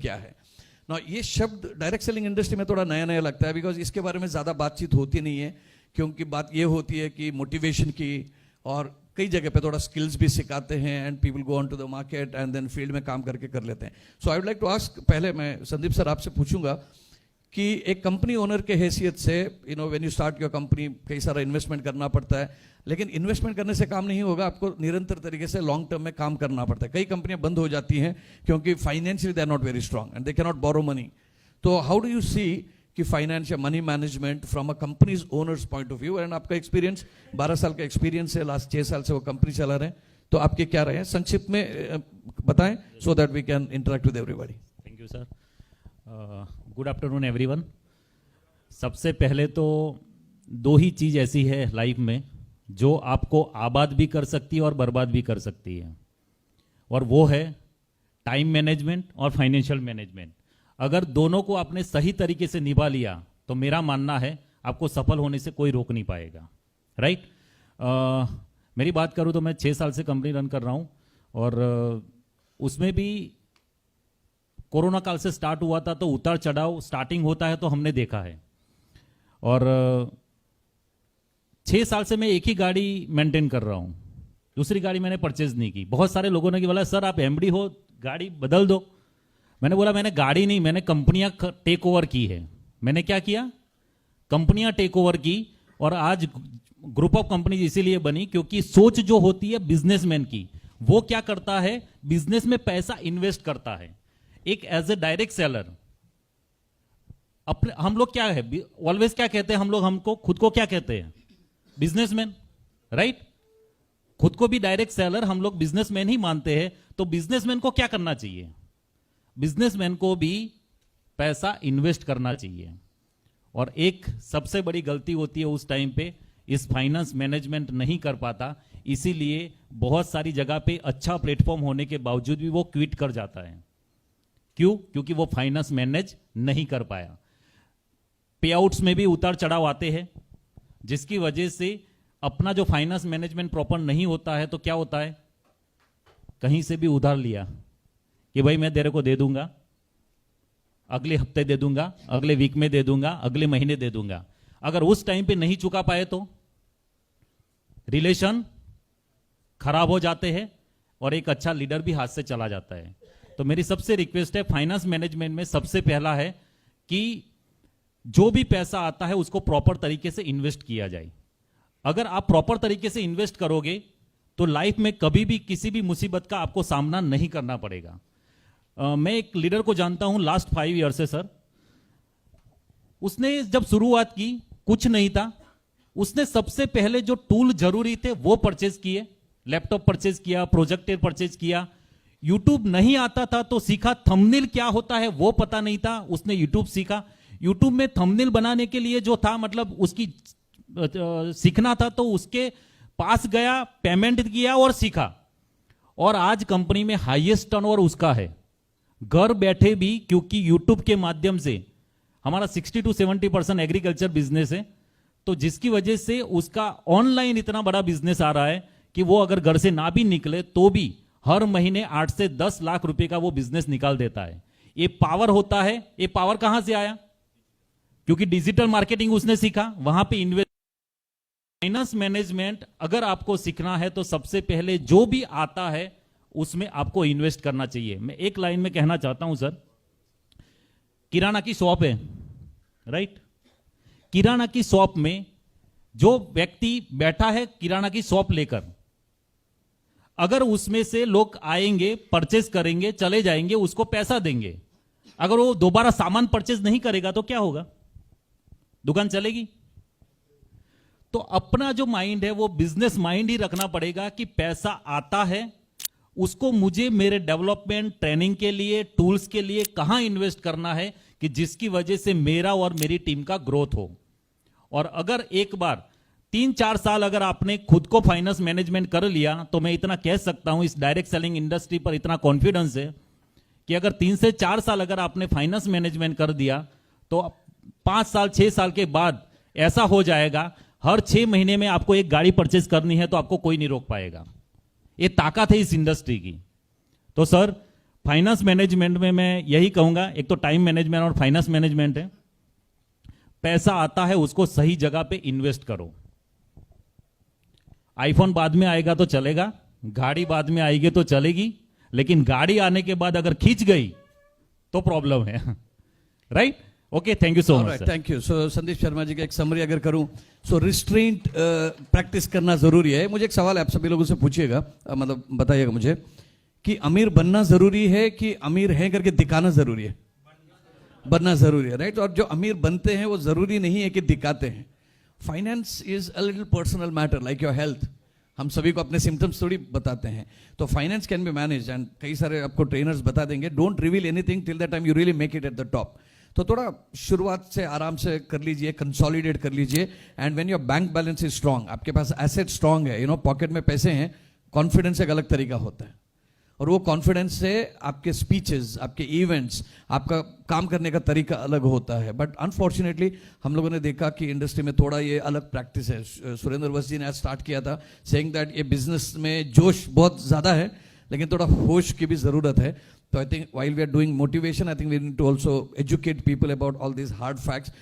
क्या है ना। ये शब्द डायरेक्ट सेलिंग इंडस्ट्री में थोड़ा नया नया लगता है, बिकॉज इसके बारे में ज़्यादा बातचीत होती नहीं है, क्योंकि बात ये होती है कि मोटिवेशन की, और कई जगह पे थोड़ा स्किल्स भी सिखाते हैं, and people go on to the market and then field में काम करके कर लेते हैं. So I would like to ask, पहले मैं संदीप सर आपसे पूछूंगा कि एक कंपनी ओनर के हैसियत से, you know, when you start your company कई सारा इन्वेस्टमेंट करना पड़ता है, लेकिन इन्वेस्टमेंट करने से काम नहीं होगा, आपको निरंतर तरीके से लॉन्ग टर्म में काम करना पड़ता है. कई कंपनियां बंद हो जाती हैं क्योंकि financially they are not very strong and they can not borrow money. तो हाउ डू यू सी कि फाइनेंस या money management from a companies owners point of view, and आपका एक्सपीरियंस 12 साल का एक्सपीरियंस है, लास्ट 6 साल से वो कंपनी चला रहे हैं, तो आपके क्या रहे हैं, संक्षिप्त में बताएं, so that we can interact with everybody. Thank you sir. Good afternoon everyone. सबसे पहले तो दो ही चीज़ ऐसी है लाइफ में जो आपको आबाद भी कर सकती है और बर्बाद भी कर सकती है, और वो है टाइम मैनेजमेंट और फाइनेंशियल मैनेजमेंट. अगर दोनों को आपने सही तरीके से निभा लिया तो मेरा मानना है आपको सफल होने से कोई रोक नहीं पाएगा. राइट. मेरी बात करूं तो मैं 6 साल से कंपनी रन कर रहा हूं, और उसमें भी कोरोना काल से स्टार्ट हुआ था, तो उतार चढ़ाव स्टार्टिंग होता है तो हमने देखा है. और 6 साल से मैं एक ही गाड़ी मेंटेन कर रहा हूं, दूसरी गाड़ी मैंने परचेज नहीं की. बहुत सारे लोगों ने बोला सर आप एमडी हो, गाड़ी बदल दो. मैंने बोला मैंने गाड़ी नहीं, मैंने कंपनियां टेक ओवर की है. मैंने क्या किया, कंपनियां टेक ओवर की, और आज ग्रुप ऑफ कंपनीज इसीलिए बनी क्योंकि सोच जो होती है बिजनेसमैन की, वो क्या करता है, बिजनेस में पैसा इन्वेस्ट करता है. एक एज ए डायरेक्ट सेलर अपने, हम लोग क्या है ऑलवेज क्या कहते हैं, हम लोग हमको खुद को क्या कहते हैं, बिजनेसमैन. राइट. खुद को भी डायरेक्ट सेलर हम लोग बिजनेसमैन ही मानते हैं. तो बिजनेसमैन को क्या करना चाहिए, बिजनेसमैन को भी पैसा इन्वेस्ट करना चाहिए. और एक सबसे बड़ी गलती होती है उस टाइम पे, इस फाइनेंस मैनेजमेंट नहीं कर पाता, इसीलिए बहुत सारी जगह पे अच्छा प्लेटफॉर्म होने के बावजूद भी वो क्विट कर जाता है. क्यों? क्योंकि वो फाइनेंस मैनेज नहीं कर पाया. पे आउट्स में भी उतार चढ़ाव आते हैं, जिसकी वजह से अपना जो फाइनेंस मैनेजमेंट प्रॉपर नहीं होता है, तो क्या होता है, कहीं से भी उधार लिया कि भाई मैं तेरे को दे दूंगा, अगले हफ्ते दे दूंगा, अगले वीक में दे दूंगा, अगले महीने दे दूंगा. अगर उस टाइम पे नहीं चुका पाए तो रिलेशन खराब हो जाते हैं और एक अच्छा लीडर भी हाथ से चला जाता है. तो मेरी सबसे रिक्वेस्ट है, फाइनेंस मैनेजमेंट में सबसे पहला है कि जो भी पैसा आता है उसको प्रॉपर तरीके से इन्वेस्ट किया जाए. अगर आप प्रॉपर तरीके से इन्वेस्ट करोगे तो लाइफ में कभी भी किसी भी मुसीबत का आपको सामना नहीं करना पड़ेगा. मैं एक लीडर को जानता हूं लास्ट 5 ईयर से सर. उसने जब शुरुआत की कुछ नहीं था, उसने सबसे पहले जो टूल जरूरी थे वो परचेज किए. लैपटॉप परचेज किया, प्रोजेक्टर परचेज किया. यूट्यूब नहीं आता था तो सीखा, थंबनेल क्या होता है वो पता नहीं था, उसने यूट्यूब सीखा. यूट्यूब में थंबनेल बनाने के लिए जो था, मतलब उसकी सीखना था, तो उसके पास गया, पेमेंट किया और सीखा. और आज कंपनी में हाईएस्ट टर्नओवर उसका है, घर बैठे भी, क्योंकि यूट्यूब के माध्यम से हमारा 60 to 70% एग्रीकल्चर बिजनेस है. तो जिसकी वजह से उसका ऑनलाइन इतना बड़ा बिजनेस आ रहा है कि वो अगर घर से ना भी निकले तो भी हर महीने 8 से 10 लाख रुपए का वो बिजनेस निकाल देता है. ये पावर होता है. ये पावर कहां से आया, क्योंकि डिजिटल मार्केटिंग उसने सीखा, वहां पे इन्वेस्ट. फाइनेंस मैनेजमेंट अगर आपको सीखना है तो सबसे पहले जो भी आता है उसमें आपको इन्वेस्ट करना चाहिए. मैं एक लाइन में कहना चाहता हूं सर, किराना की शॉप है, राइट. किराना की शॉप में जो व्यक्ति बैठा है किराना की शॉप लेकर, अगर उसमें से लोग आएंगे, परचेज करेंगे, चले जाएंगे, उसको पैसा देंगे, अगर वो दोबारा सामान परचेज नहीं करेगा तो क्या होगा, दुकान चलेगी. तो अपना जो माइंड है वो बिजनेस माइंड ही रखना पड़ेगा कि पैसा आता है, उसको मुझे मेरे डेवलपमेंट, ट्रेनिंग के लिए, टूल्स के लिए कहां इन्वेस्ट करना है कि जिसकी वजह से मेरा और मेरी टीम का ग्रोथ हो. और अगर एक बार 3-4 साल अगर आपने खुद को फाइनेंस मैनेजमेंट कर लिया, तो मैं इतना कह सकता हूं, इस डायरेक्ट सेलिंग इंडस्ट्री पर इतना कॉन्फिडेंस है कि अगर 3 से 4 साल अगर आपने फाइनेंस मैनेजमेंट कर दिया तो 5 साल 6 साल के बाद ऐसा हो जाएगा, हर 6 महीने में आपको एक गाड़ी परचेज करनी है तो आपको कोई नहीं रोक पाएगा. ये ताकत है इस इंडस्ट्री की. तो सर, फाइनेंस मैनेजमेंट में मैं यही कहूंगा, एक तो टाइम मैनेजमेंट और फाइनेंस मैनेजमेंट है। पैसा आता है उसको सही जगह पे इन्वेस्ट करो। आईफोन बाद में आएगा तो चलेगा, गाड़ी बाद में आएगी तो चलेगी, लेकिन गाड़ी आने के बाद अगर खींच गई तो प्रॉब्लम है। Right? Okay, thank you so much. Thank you. So Sandeep Sharma ji का एक समरी अगर करूं, सो रिस्ट्रेंट प्रैक्टिस करना जरूरी है। मुझे एक सवाल आप सभी लोगों से पूछिएगा, मतलब बताइएगा मुझे कि अमीर बनना जरूरी है कि अमीर है करके दिखाना जरूरी है? बनना जरूरी है, राइट? और जो अमीर बनते हैं वो जरूरी नहीं है कि दिखाते हैं। Finance is a little personal matter like your health. हम सभी को अपने सिम्टम्स थोड़ी बताते हैं, तो finance can be manage and कई सारे आपको ट्रेनर्स बता देंगे। Don't reveal anything till the time you really make it at the top. तो थोड़ा शुरुआत से आराम से कर लीजिए, कंसोलिडेट कर लीजिए, and when your bank balance is strong, आपके पास एसेट स्ट्रांग है, पॉकेट में पैसे हैं, कॉन्फिडेंस एक अलग तरीका होता है। और वो कॉन्फिडेंस से आपके स्पीचेस, आपके इवेंट्स, आपका काम करने का तरीका अलग होता है। बट अनफॉर्चुनेटली हम लोगों ने देखा कि इंडस्ट्री में थोड़ा ये अलग प्रैक्टिस है। सुरेंद्र वस्त जी ने आज स्टार्ट किया था सेइंग दैट ये बिजनेस में जोश बहुत ज़्यादा है, लेकिन थोड़ा होश की भी ज़रूरत है। तो I think while we are doing motivation, I think we need to also educate people about all these hard facts.